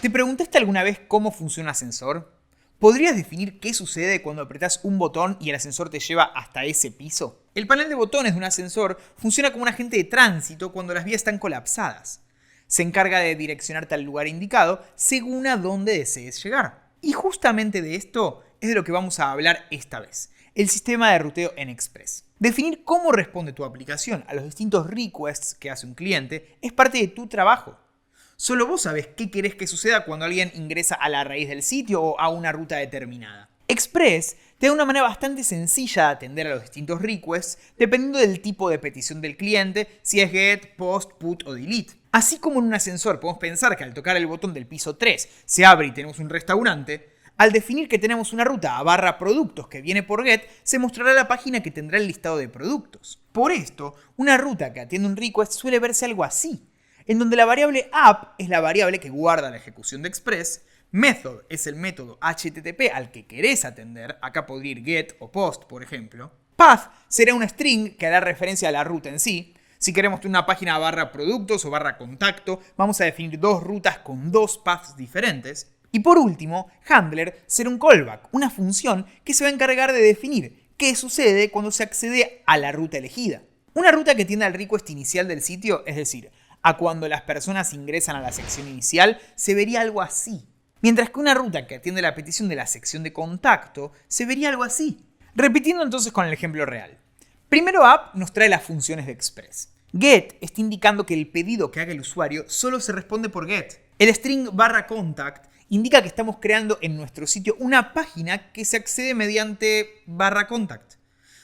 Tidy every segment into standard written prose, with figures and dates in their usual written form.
¿Te preguntaste alguna vez cómo funciona un ascensor? ¿Podrías definir qué sucede cuando apretás un botón y el ascensor te lleva hasta ese piso? El panel de botones de un ascensor funciona como un agente de tránsito cuando las vías están colapsadas. Se encarga de direccionarte al lugar indicado según a dónde desees llegar. Y justamente de esto es de lo que vamos a hablar esta vez, el sistema de ruteo en Express. Definir cómo responde tu aplicación a los distintos requests que hace un cliente es parte de tu trabajo. Solo vos sabés qué querés que suceda cuando alguien ingresa a la raíz del sitio o a una ruta determinada. Express te da una manera bastante sencilla de atender a los distintos requests dependiendo del tipo de petición del cliente, si es get, post, put o delete. Así como en un ascensor podemos pensar que al tocar el botón del piso 3 se abre y tenemos un restaurante, al definir que tenemos una ruta a /productos que viene por get, se mostrará la página que tendrá el listado de productos. Por esto, una ruta que atiende un request suele verse algo así, en donde la variable app es la variable que guarda la ejecución de Express, method es el método HTTP al que querés atender, acá podría ir get o post por ejemplo, path será una string que hará referencia a la ruta en sí. Si queremos tener una página /productos o /contacto, vamos a definir dos rutas con dos paths diferentes. Y por último, handler será un callback, una función que se va a encargar de definir qué sucede cuando se accede a la ruta elegida. Una ruta que tiende al request inicial del sitio, es decir, a cuando las personas ingresan a la sección inicial, se vería algo así. Mientras que una ruta que atiende la petición de la sección de contacto, se vería algo así. Repitiendo entonces con el ejemplo real. Primero app nos trae las funciones de Express. Get está indicando que el pedido que haga el usuario solo se responde por get. El string /contact indica que estamos creando en nuestro sitio una página que se accede mediante /contact.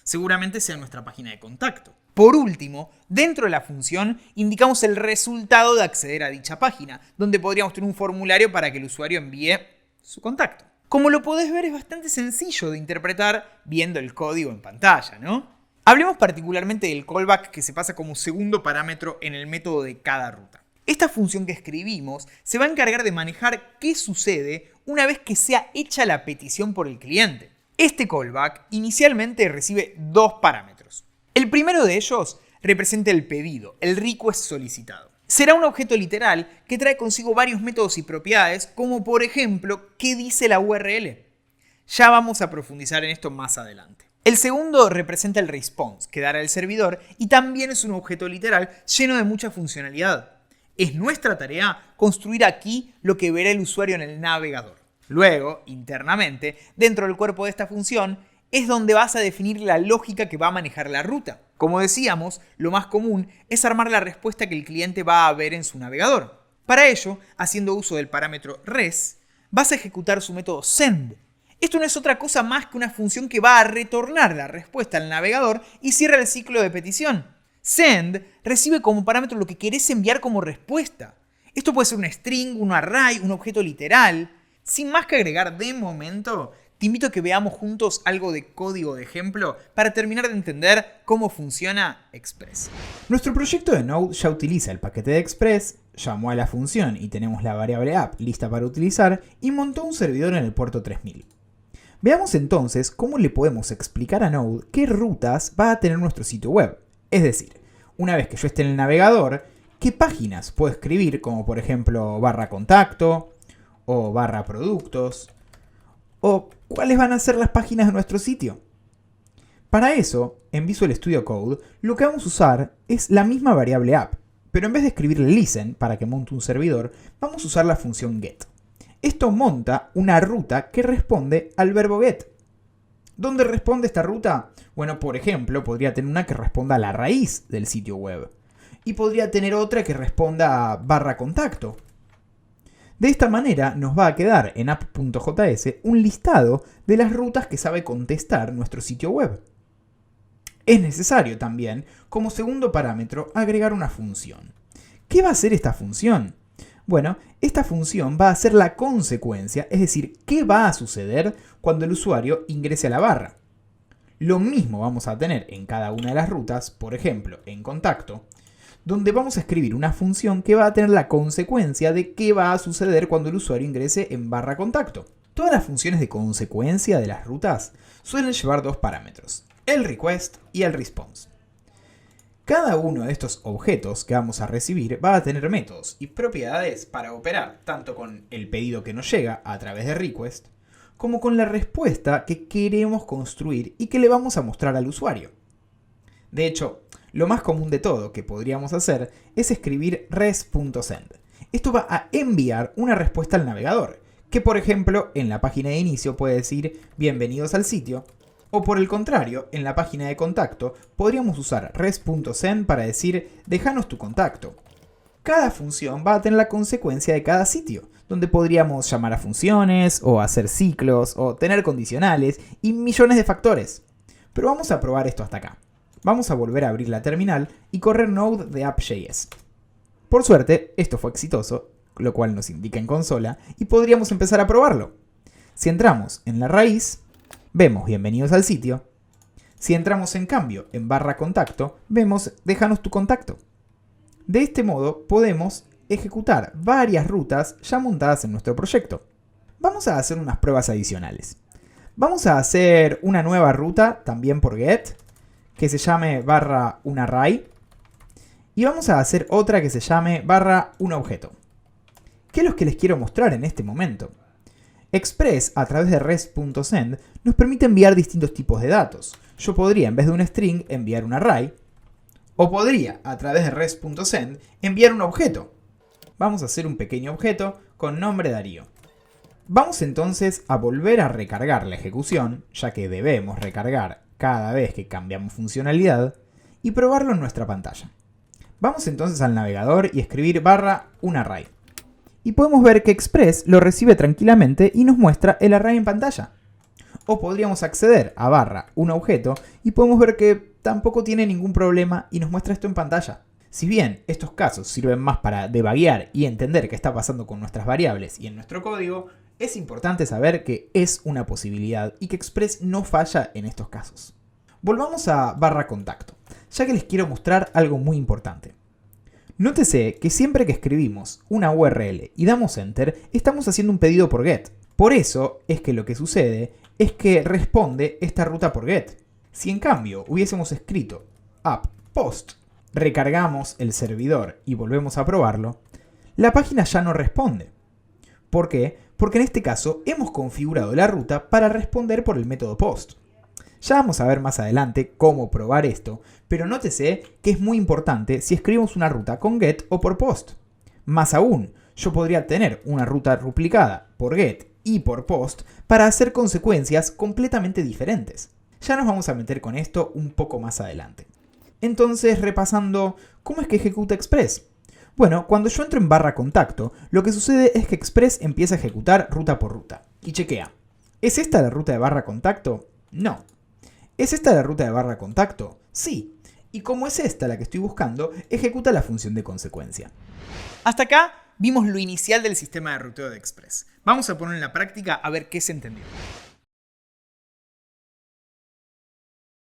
Seguramente sea nuestra página de contacto. Por último, dentro de la función indicamos el resultado de acceder a dicha página, donde podríamos tener un formulario para que el usuario envíe su contacto. Como lo podés ver, es bastante sencillo de interpretar viendo el código en pantalla, ¿no? Hablemos particularmente del callback que se pasa como segundo parámetro en el método de cada ruta. Esta función que escribimos se va a encargar de manejar qué sucede una vez que sea hecha la petición por el cliente. Este callback inicialmente recibe dos parámetros. El primero de ellos representa el pedido, el request solicitado. Será un objeto literal que trae consigo varios métodos y propiedades, como por ejemplo, ¿qué dice la URL? Ya vamos a profundizar en esto más adelante. El segundo representa el response que dará el servidor y también es un objeto literal lleno de mucha funcionalidad. Es nuestra tarea construir aquí lo que verá el usuario en el navegador. Luego, internamente, dentro del cuerpo de esta función, es donde vas a definir la lógica que va a manejar la ruta. Como decíamos, lo más común es armar la respuesta que el cliente va a ver en su navegador. Para ello, haciendo uso del parámetro res, vas a ejecutar su método send. Esto no es otra cosa más que una función que va a retornar la respuesta al navegador y cierra el ciclo de petición. Send recibe como parámetro lo que querés enviar como respuesta. Esto puede ser un string, un array, un objeto literal. Sin más que agregar de momento, te invito a que veamos juntos algo de código de ejemplo para terminar de entender cómo funciona Express. Nuestro proyecto de Node ya utiliza el paquete de Express, llamó a la función y tenemos la variable app lista para utilizar y montó un servidor en el puerto 3000. Veamos entonces cómo le podemos explicar a Node qué rutas va a tener nuestro sitio web. Es decir, una vez que yo esté en el navegador, qué páginas puedo escribir como por ejemplo /contacto o /productos o cuáles van a ser las páginas de nuestro sitio. Para eso, en Visual Studio Code, lo que vamos a usar es la misma variable app, pero en vez de escribirle listen para que monte un servidor, vamos a usar la función get. Esto monta una ruta que responde al verbo get. ¿Dónde responde esta ruta? Bueno, por ejemplo, podría tener una que responda a la raíz del sitio web. Y podría tener otra que responda a /contacto. De esta manera nos va a quedar en app.js un listado de las rutas que sabe contestar nuestro sitio web. Es necesario también, como segundo parámetro, agregar una función. ¿Qué va a hacer esta función? Bueno, esta función va a ser la consecuencia, es decir, qué va a suceder cuando el usuario ingrese a la barra. Lo mismo vamos a tener en cada una de las rutas, por ejemplo, en contacto, donde vamos a escribir una función que va a tener la consecuencia de qué va a suceder cuando el usuario ingrese en /contacto. Todas las funciones de consecuencia de las rutas suelen llevar dos parámetros, el request y el response. Cada uno de estos objetos que vamos a recibir va a tener métodos y propiedades para operar tanto con el pedido que nos llega a través de request, como con la respuesta que queremos construir y que le vamos a mostrar al usuario. De hecho, lo más común de todo que podríamos hacer es escribir res.send. Esto va a enviar una respuesta al navegador, que por ejemplo en la página de inicio puede decir bienvenidos al sitio, o por el contrario, en la página de contacto podríamos usar res.send para decir déjanos tu contacto. Cada función va a tener la consecuencia de cada sitio, donde podríamos llamar a funciones, o hacer ciclos, o tener condicionales, y millones de factores. Pero vamos a probar esto hasta acá. Vamos a volver a abrir la terminal y correr Node de app.js. Por suerte, esto fue exitoso, lo cual nos indica en consola, y podríamos empezar a probarlo. Si entramos en la raíz, vemos bienvenidos al sitio. Si entramos en cambio en barra contacto, vemos déjanos tu contacto. De este modo podemos ejecutar varias rutas ya montadas en nuestro proyecto. Vamos a hacer unas pruebas adicionales. Vamos a hacer una nueva ruta, también por get, que se llame barra un array. Y vamos a hacer otra que se llame barra un objeto. ¿Qué es lo que les quiero mostrar en este momento? Express a través de res.send nos permite enviar distintos tipos de datos. Yo podría, en vez de un string, enviar un array. O podría, a través de res.send, enviar un objeto. Vamos a hacer un pequeño objeto con nombre Darío. Vamos entonces a volver a recargar la ejecución, ya que debemos recargar cada vez que cambiamos funcionalidad, y probarlo en nuestra pantalla. Vamos entonces al navegador y escribir barra un array. Y podemos ver que Express lo recibe tranquilamente y nos muestra el array en pantalla. O podríamos acceder a barra un objeto y podemos ver que tampoco tiene ningún problema y nos muestra esto en pantalla. Si bien estos casos sirven más para debuguear y entender qué está pasando con nuestras variables y en nuestro código, es importante saber que es una posibilidad y que Express no falla en estos casos. Volvamos a barra contacto, ya que les quiero mostrar algo muy importante. Nótese que siempre que escribimos una URL y damos Enter, estamos haciendo un pedido por GET. Por eso es que lo que sucede es que responde esta ruta por GET. Si en cambio hubiésemos escrito app post, recargamos el servidor y volvemos a probarlo, la página ya no responde. ¿Por qué? Porque en este caso hemos configurado la ruta para responder por el método post. Ya vamos a ver más adelante cómo probar esto, pero nótese que es muy importante si escribimos una ruta con get o por post. Más aún, yo podría tener una ruta duplicada por get y por post para hacer consecuencias completamente diferentes. Ya nos vamos a meter con esto un poco más adelante. Entonces, repasando, ¿cómo es que ejecuta Express? Bueno, cuando yo entro en barra contacto, lo que sucede es que Express empieza a ejecutar ruta por ruta y chequea. ¿Es esta la ruta de barra contacto? No. ¿Es esta la ruta de barra contacto? Sí. Y como es esta la que estoy buscando, ejecuta la función de consecuencia. Hasta acá vimos lo inicial del sistema de ruteo de Express. Vamos a ponerlo en la práctica a ver qué se entendió.